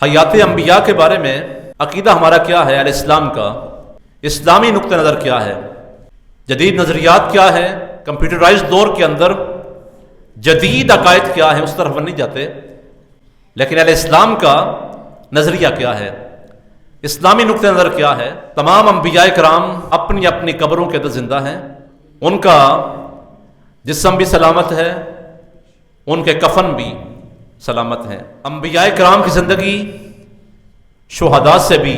حیات انبیاء کے بارے میں عقیدہ ہمارا کیا ہے، الاسلام کا اسلامی نقطہ نظر کیا ہے، جدید نظریات کیا ہے، کمپیوٹرائزڈ دور کے اندر جدید عقائد کیا ہے، اس طرف نہیں جاتے، لیکن الاسلام کا نظریہ کیا ہے، اسلامی نقطہ نظر کیا ہے۔ تمام انبیاء کرام اپنی اپنی قبروں کے اندر زندہ ہیں، ان کا جسم بھی سلامت ہے، ان کے کفن بھی سلامت ہیں۔ انبیاء کرام کی زندگی شہداء سے بھی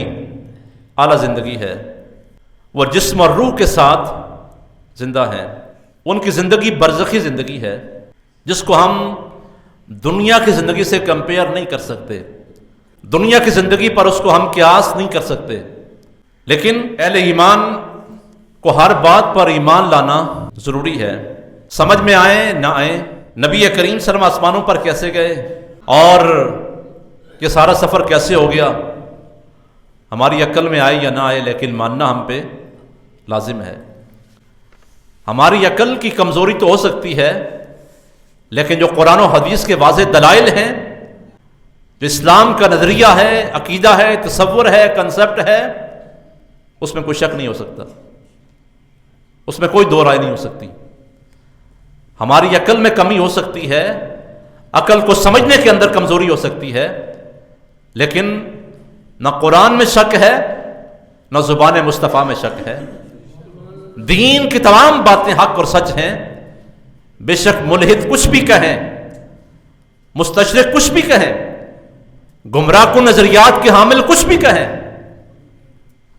اعلیٰ زندگی ہے، وہ جسم اور روح کے ساتھ زندہ ہیں، ان کی زندگی برزخی زندگی ہے جس کو ہم دنیا کی زندگی سے کمپیئر نہیں کر سکتے، دنیا کی زندگی پر اس کو ہم قیاس نہیں کر سکتے، لیکن اہل ایمان کو ہر بات پر ایمان لانا ضروری ہے، سمجھ میں آئے نہ آئے۔ نبی کریم صلی اللہ علیہ وسلم آسمانوں پر کیسے گئے اور یہ سارا سفر کیسے ہو گیا، ہماری عقل میں آئے یا نہ آئے، لیکن ماننا ہم پہ لازم ہے۔ ہماری عقل کی کمزوری تو ہو سکتی ہے، لیکن جو قرآن و حدیث کے واضح دلائل ہیں، جو اسلام کا نظریہ ہے، عقیدہ ہے، تصور ہے، کنسپٹ ہے، اس میں کوئی شک نہیں ہو سکتا، اس میں کوئی دو رائے نہیں ہو سکتی۔ ہماری عقل میں کمی ہو سکتی ہے، عقل کو سمجھنے کے اندر کمزوری ہو سکتی ہے، لیکن نہ قرآن میں شک ہے نہ زبان مصطفیٰ میں شک ہے۔ دین کی تمام باتیں حق اور سچ ہیں، بے شک ملحد کچھ بھی کہیں، مستشرق کچھ بھی کہیں، گمراہ کن نظریات کے حامل کچھ بھی کہیں،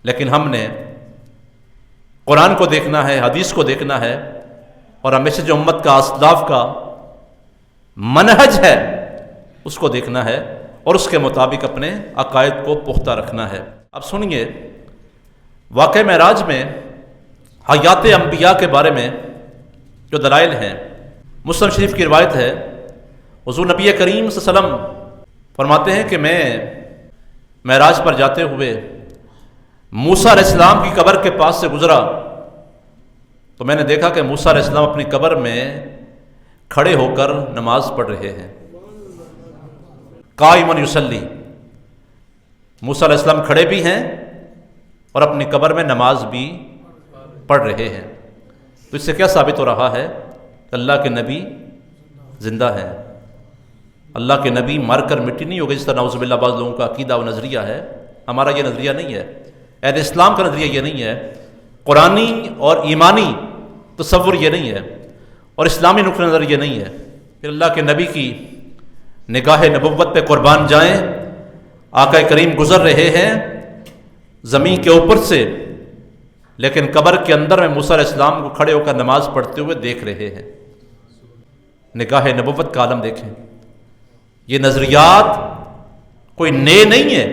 لیکن ہم نے قرآن کو دیکھنا ہے، حدیث کو دیکھنا ہے، اور ہمیشہ جو امت کا اسلاف کا منہج ہے اس کو دیکھنا ہے اور اس کے مطابق اپنے عقائد کو پختہ رکھنا ہے۔ اب سنیے واقعہ معراج میں حیات انبیاء کے بارے میں جو دلائل ہیں۔ مسلم شریف کی روایت ہے، حضور نبی کریم صلی اللہ علیہ وسلم فرماتے ہیں کہ میں معراج پر جاتے ہوئے موسیٰ علیہ السلام کی قبر کے پاس سے گزرا تو میں نے دیکھا کہ موسیٰ علیہ السلام اپنی قبر میں کھڑے ہو کر نماز پڑھ رہے ہیں، قائمًا یصلی۔ موسیٰ علیہ السلام کھڑے بھی ہیں اور اپنی قبر میں نماز بھی پڑھ رہے ہیں، تو اس سے کیا ثابت ہو رہا ہے کہ اللہ کے نبی زندہ ہیں۔ اللہ کے نبی مر کر مٹی نہیں ہوگی، جس طرح نعوذ باللہ بعض لوگوں کا عقیدہ و نظریہ ہے۔ ہمارا یہ نظریہ نہیں ہے، اہل اسلام کا نظریہ یہ نہیں ہے، قرآنی اور ایمانی تصور یہ نہیں ہے، اور اسلامی نقطہ نظر یہ نہیں ہے۔ پھر اللہ کے نبی کی نگاہ نبوت پہ قربان جائیں، آقا کریم گزر رہے ہیں زمین کے اوپر سے، لیکن قبر کے اندر میں موسیٰ علیہ السلام کو کھڑے ہو کر نماز پڑھتے ہوئے دیکھ رہے ہیں۔ نگاہ نبوت کا عالم دیکھیں۔ یہ نظریات کوئی نئے نہیں ہے،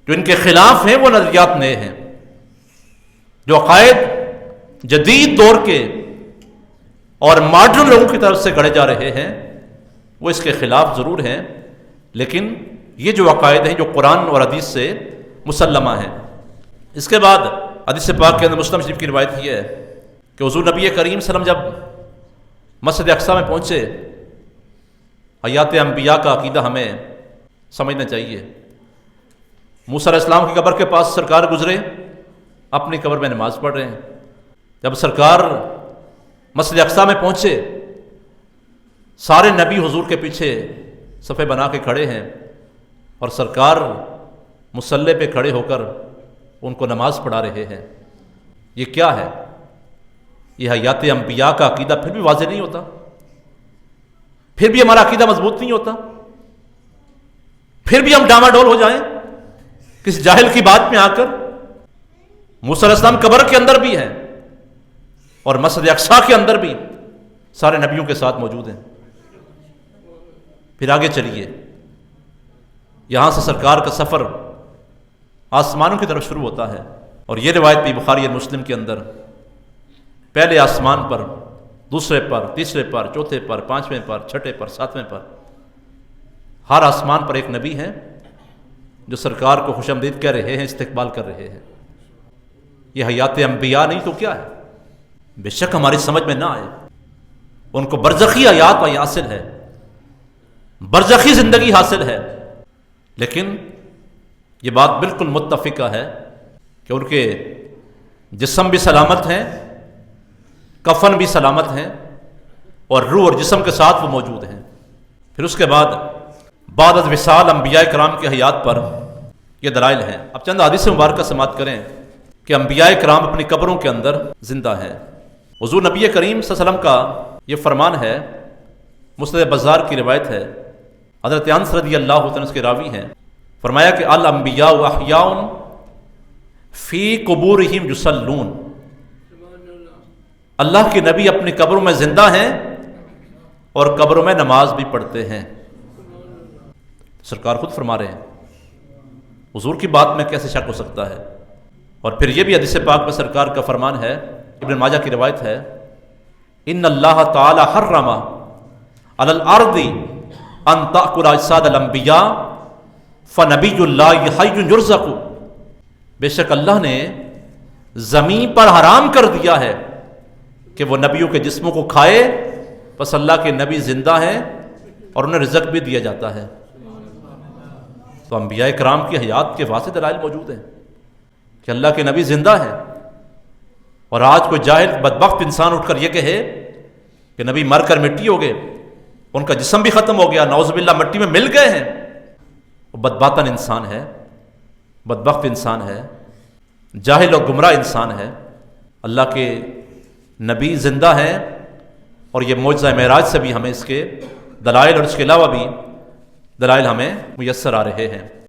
جو ان کے خلاف ہیں وہ نظریات نئے ہیں۔ جو عقائد جدید دور کے اور ماڈرن لوگوں کی طرف سے گڑھے جا رہے ہیں وہ اس کے خلاف ضرور ہیں، لیکن یہ جو عقائد ہیں جو قرآن اور حدیث سے مسلمہ ہیں۔ اس کے بعد حدیث پاک کے اندر مسلم شریف کی روایت یہ ہے کہ حضور نبی کریم صلی اللہ علیہ وسلم جب مسجد اقصیٰ میں پہنچے، حیات انبیاء کا عقیدہ ہمیں سمجھنا چاہیے۔ موسیٰ علیہ السلام کی قبر کے پاس سرکار گزرے، اپنی قبر میں نماز پڑھ رہے ہیں۔ جب سرکار مسجد اقصیٰ میں پہنچے، سارے نبی حضور کے پیچھے صفے بنا کے کھڑے ہیں اور سرکار مصلی پہ کھڑے ہو کر ان کو نماز پڑھا رہے ہیں۔ یہ کیا ہے؟ یہ حیات انبیاء کا عقیدہ پھر بھی واضح نہیں ہوتا، پھر بھی ہمارا عقیدہ مضبوط نہیں ہوتا، پھر بھی ہم ڈاما ڈول ہو جائیں کسی جاہل کی بات میں آ کر۔ موسیٰ علیہ السلام قبر کے اندر بھی ہیں اور مسجد اقصیٰ کے اندر بھی سارے نبیوں کے ساتھ موجود ہیں۔ پھر آگے چلیے، یہاں سے سرکار کا سفر آسمانوں کی طرف شروع ہوتا ہے، اور یہ روایت بھی بخاری اور مسلم کے اندر پہلے آسمان پر، دوسرے پر، تیسرے پر، چوتھے پر، پانچویں پر، چھٹے پر، ساتویں پر، ہر آسمان پر ایک نبی ہے جو سرکار کو خوش آمدید کہہ رہے ہیں، استقبال کر رہے ہیں۔ یہ حیات انبیاء نہیں تو کیا ہے؟ بے شک ہماری سمجھ میں نہ آئے، ان کو برزخی حیات حاصل ہے، برزخی زندگی حاصل ہے، لیکن یہ بات بالکل متفقہ ہے کہ ان کے جسم بھی سلامت ہیں، کفن بھی سلامت ہیں، اور روح اور جسم کے ساتھ وہ موجود ہیں۔ پھر اس کے بعد از وصال انبیاء کرام کی حیات پر یہ دلائل ہیں۔ اب چند حدیث مبارکہ سماعت کریں کہ انبیاء کرام اپنی قبروں کے اندر زندہ ہیں۔ حضور نبی کریم صلی اللہ علیہ وسلم کا یہ فرمان ہے، مسند بزار کی روایت ہے، حضرت انس رضی اللہ عنہ اس کے راوی ہیں، فرمایا کہ الانبیاء احیاء فی قبورہم یصلون، اللہ کے نبی اپنی قبروں میں زندہ ہیں اور قبروں میں نماز بھی پڑھتے ہیں۔ سرکار خود فرما رہے ہیں، حضور کی بات میں کیسے شک ہو سکتا ہے؟ اور پھر یہ بھی حدیث پاک میں سرکار کا فرمان ہے، ابن ماجہ کی روایت ہے، ان اللہ تعالی حرم علی الارض ان تأکل اجساد الانبیاء فنبی اللہ حی یرزق، بے شک اللہ نے زمین پر حرام کر دیا ہے کہ وہ نبیوں کے جسموں کو کھائے، بس اللہ کے نبی زندہ ہیں اور انہیں رزق بھی دیا جاتا ہے۔ تو انبیاء کرام کی حیات کے واضح دلائل موجود ہیں کہ اللہ کے نبی زندہ ہیں، اور آج کوئی جاہل بدبخت انسان اٹھ کر یہ کہے کہ نبی مر کر مٹی ہو گئے، ان کا جسم بھی ختم ہو گیا، نعوذ باللہ مٹی میں مل گئے ہیں، وہ بدباطن انسان ہے، بدبخت انسان ہے، جاہل اور گمراہ انسان ہے۔ اللہ کے نبی زندہ ہیں، اور یہ معجزہ معراج سے بھی ہمیں اس کے دلائل اور اس کے علاوہ بھی دلائل ہمیں میسر آ رہے ہیں۔